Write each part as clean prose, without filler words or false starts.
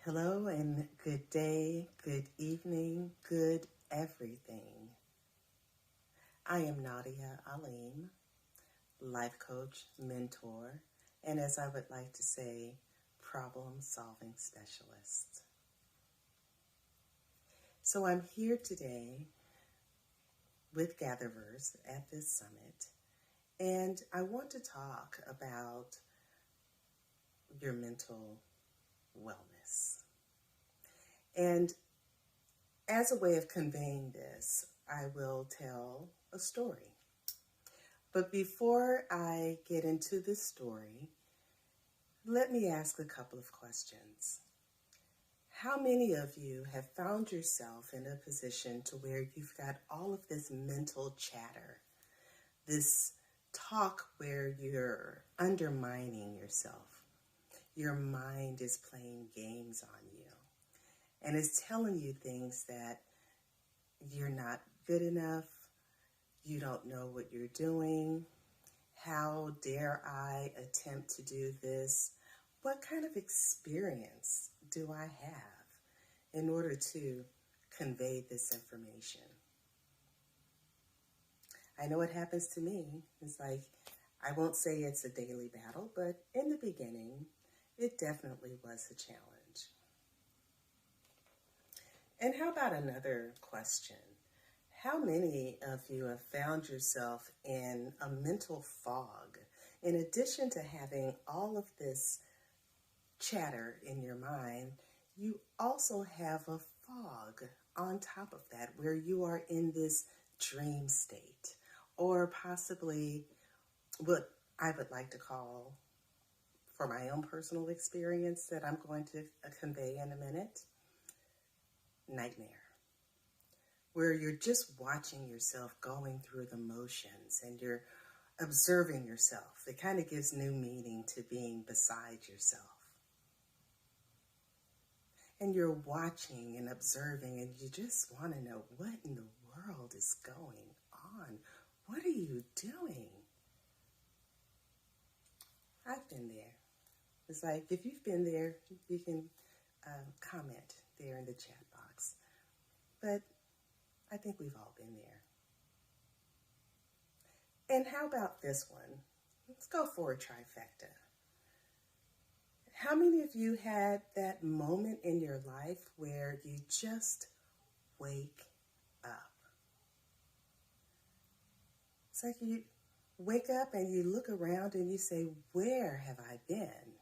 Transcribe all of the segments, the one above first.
Hello and good day, good evening, good everything. I am Nadiya Aleem, life coach, mentor, and as I would like to say, problem-solving specialist. So I'm here today with GatherVerse at this summit, and I want to talk about your mental wellness. And as a way of conveying this, I will tell a story. But before I get into this story, let me ask a couple of questions. How many of you have found yourself in a position to where you've got all of this mental chatter, this talk where you're undermining yourself? Your mind is playing games on you and is telling you things that you're not good enough, you don't know what you're doing, how dare I attempt to do this? What kind of experience do I have in order to convey this information? I know it happens to me. It's like, I won't say it's a daily battle, but in the beginning, it definitely was a challenge. And how about another question? How many of you have found yourself in a mental fog? In addition to having all of this chatter in your mind, you also have a fog on top of that where you are in this dream state, or possibly what I would like to call, for my own personal experience that I'm going to convey in a minute, nightmare, where you're just watching yourself going through the motions and you're observing yourself. It kind of gives new meaning to being beside yourself. And you're watching and observing and you just want to know, what in the world is going on? What are you doing? I've been there. It's like, if you've been there, you can comment there in the chat box. But I think we've all been there. And how about this one? Let's go for a trifecta. How many of you had that moment in your life where you just wake up? It's like you wake up and you look around and you say, where have I been?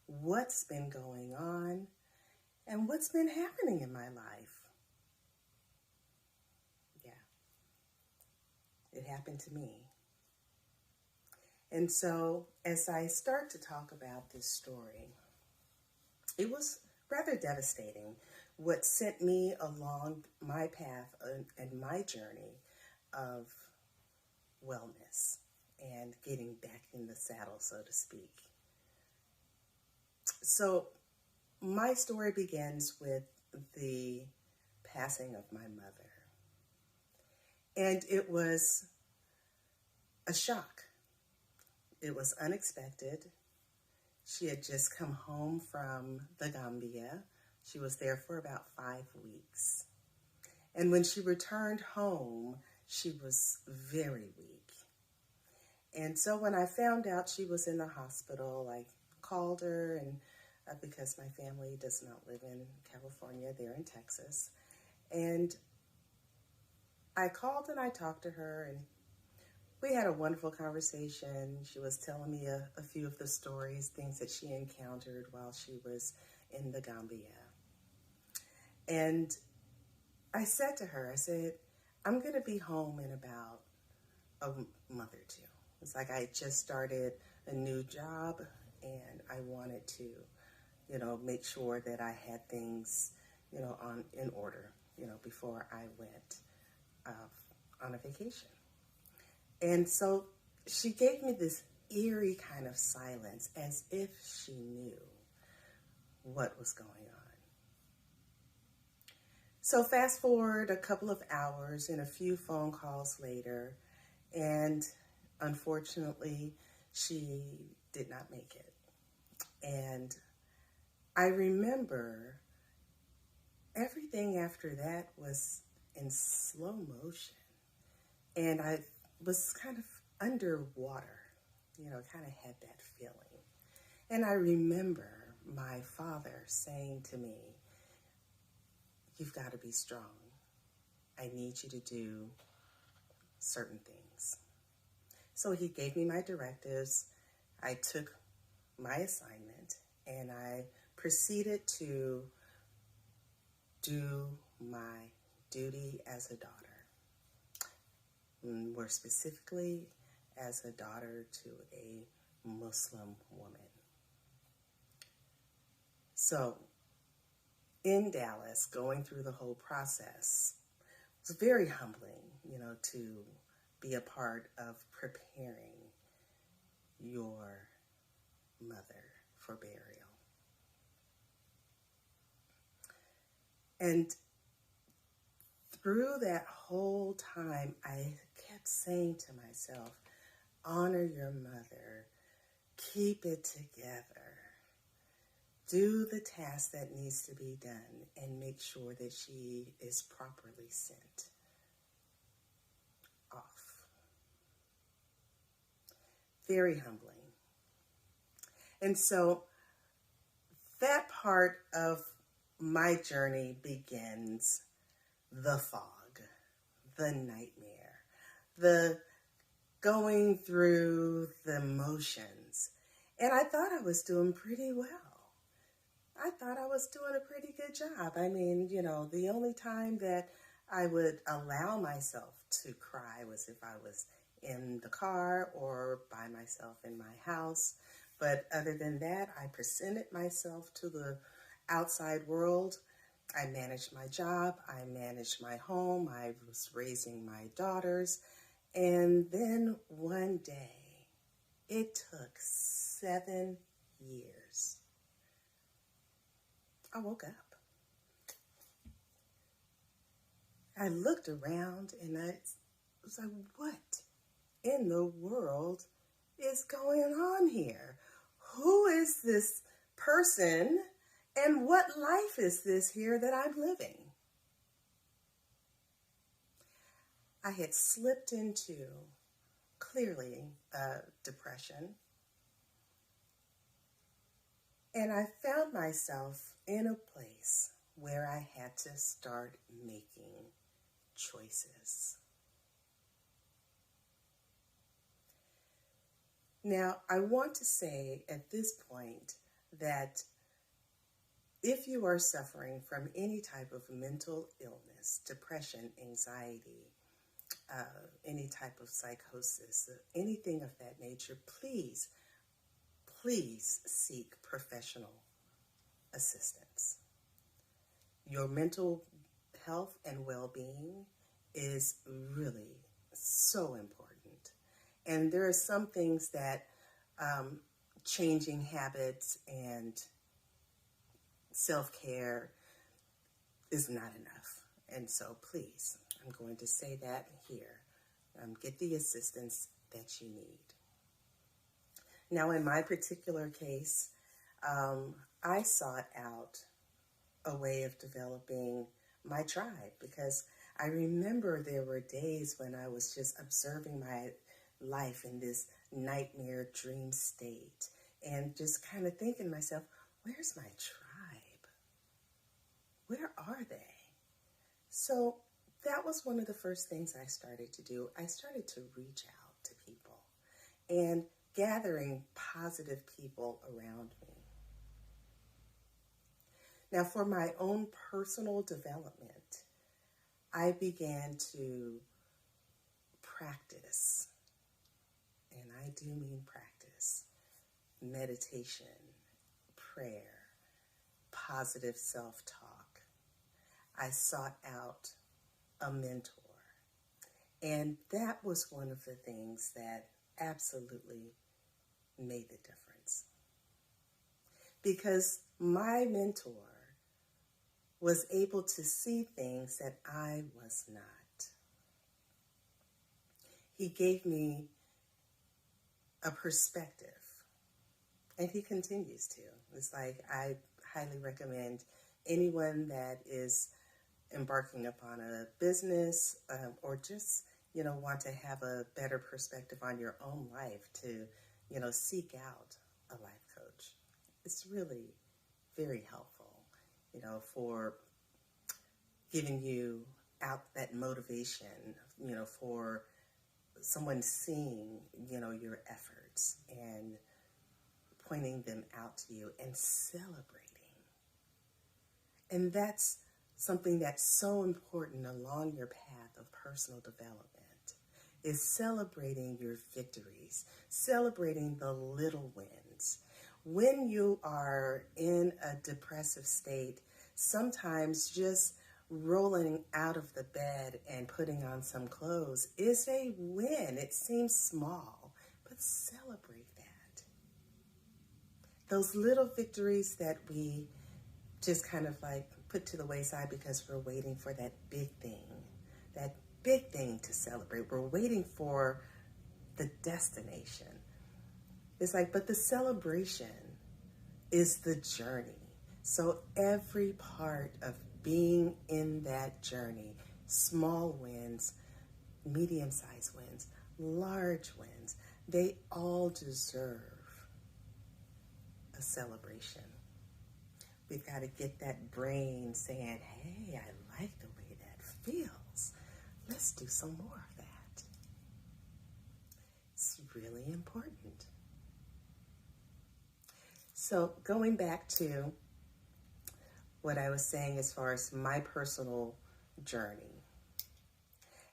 What's been going on? And what's been happening in my life? It happened to me. And so as I start to talk about this story, it was rather devastating what sent me along my path and my journey of wellness and getting back in the saddle, so to speak. So my story begins with the passing of my mother. And it was a shock. It was unexpected. She had just come home from the Gambia. She was there for about 5 weeks. And when she returned home, she was very weak. And so when I found out she was in the hospital, I called her, and because my family does not live in California, they're in Texas. And I called and I talked to her, and we had a wonderful conversation. She was telling me a few of the stories, things that she encountered while she was in the Gambia. And I said to her, I said, I'm going to be home in about a month or two. It's like I just started a new job and I wanted to, make sure that I had things, in order, before I went on a vacation. And so she gave me this eerie kind of silence as if she knew what was going on. So fast forward a couple of hours and a few phone calls later, and unfortunately, she did not make it. And I remember everything after that was in slow motion. And I was kind of underwater, kind of had that feeling. And I remember my father saying to me, "You've got to be strong. I need you to do certain things." So he gave me my directives. I took my assignment and I proceeded to do my duty as a daughter. More specifically, as a daughter to a Muslim woman. So, in Dallas, going through the whole process, it was very humbling, to be a part of preparing your mother for burial. And through that whole time, I kept saying to myself, honor your mother, keep it together, do the task that needs to be done, and make sure that she is properly sent off. Very humbling. And so that part of my journey begins the fog, the nightmare, the going through the motions. And I thought I was doing pretty well. I thought I was doing a pretty good job. I mean, the only time that I would allow myself to cry was if I was in the car or by myself in my house. But other than that, I presented myself to the outside world. I managed my job. I managed my home. I was raising my daughters. And then one day, it took 7 years. I woke up. I looked around and I was like, what in the world is going on here? Who is this person and what life is this here that I'm living? I had slipped into clearly depression. And I found myself in a place where I had to start making choices. Now, I want to say at this point that if you are suffering from any type of mental illness, depression, anxiety, any type of psychosis, anything of that nature, please seek professional assistance. Your mental health and well-being is really so important. And there are some things that changing habits and self-care is not enough. And so please, I'm going to say that here. Get the assistance that you need. Now, in my particular case, I sought out a way of developing my tribe because I remember there were days when I was just observing my life in this nightmare dream state and just kind of thinking to myself, where's my tribe? Where are they? So that was one of the first things I started to do. I started to reach out to people and gathering positive people around me. Now, for my own personal development, I began to practice, and I do mean practice, meditation, prayer, positive self-talk. I sought out a mentor, and that was one of the things that absolutely made the difference. Because my mentor was able to see things that I was not. He gave me a perspective, and he continues to. It's like I highly recommend anyone that is embarking upon a business or just, want to have a better perspective on your own life to, seek out a life coach. It's really very helpful, for giving you out that motivation, for someone seeing, your efforts and pointing them out to you and celebrating. And that's something that's so important along your path of personal development, is celebrating your victories, celebrating the little wins. When you are in a depressive state, sometimes just rolling out of the bed and putting on some clothes is a win. It seems small, but celebrate that. Those little victories that we just kind of like put to the wayside because we're waiting for that big thing to celebrate. We're waiting for the destination. It's like, but the celebration is the journey. So every part of being in that journey, small wins, medium-sized wins, large wins, they all deserve a celebration. We've got to get that brain saying, hey, I like the way that feels. Let's do some more of that. It's really important. So going back to what I was saying as far as my personal journey,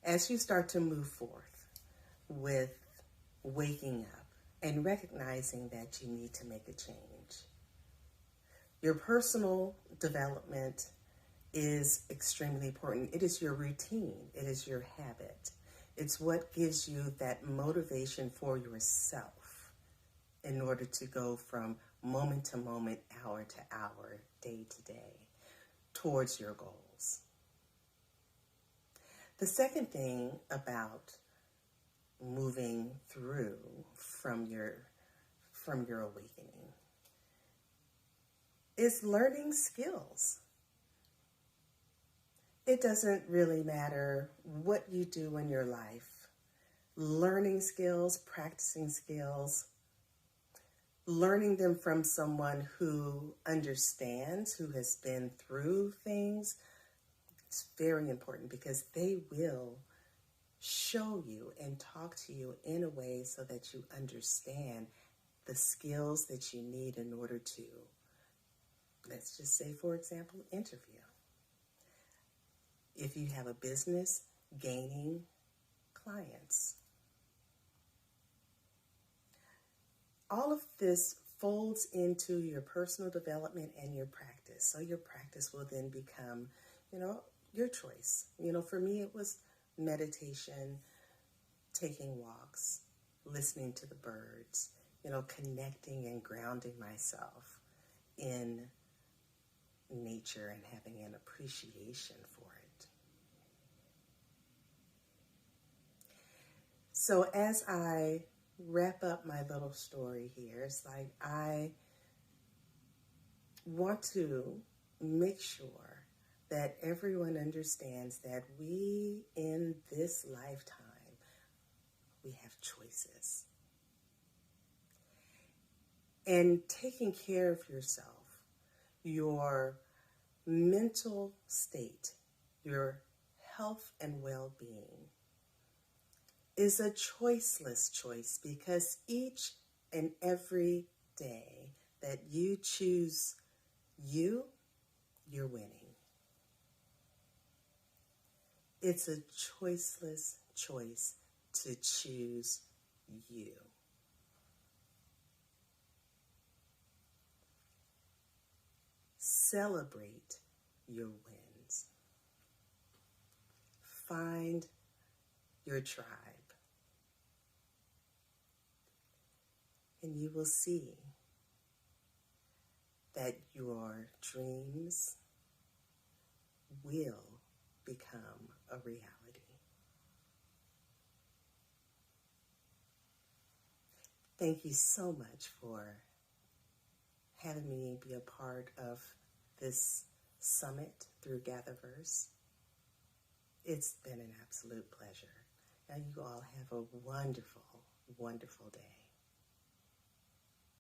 as you start to move forth with waking up and recognizing that you need to make a change, your personal development is extremely important. It is your routine. It is your habit. It's what gives you that motivation for yourself in order to go from moment to moment, hour to hour, day to day, towards your goals. The second thing about moving through from your awakening is learning skills. It doesn't really matter what you do in your life. Learning skills, practicing skills, learning them from someone who understands, who has been through things, it's very important because they will show you and talk to you in a way so that you understand the skills that you need in order to, let's just say, for example, interview. If you have a business, gaining clients. All of this folds into your personal development and your practice. So your practice will then become, your choice. For me, it was meditation, taking walks, listening to the birds, connecting and grounding myself in nature and having an appreciation for it. So as I wrap up my little story here, it's like I want to make sure that everyone understands that we, in this lifetime, we have choices. And taking care of yourself, your mental state, your health and well-being is a choiceless choice, because each and every day that you choose you, you're winning. It's a choiceless choice to choose you. Celebrate your wins. Find your tribe. And you will see that your dreams will become a reality. Thank you so much for having me be a part of this summit through GatherVerse. It's been an absolute pleasure. Now you all have a wonderful, wonderful day.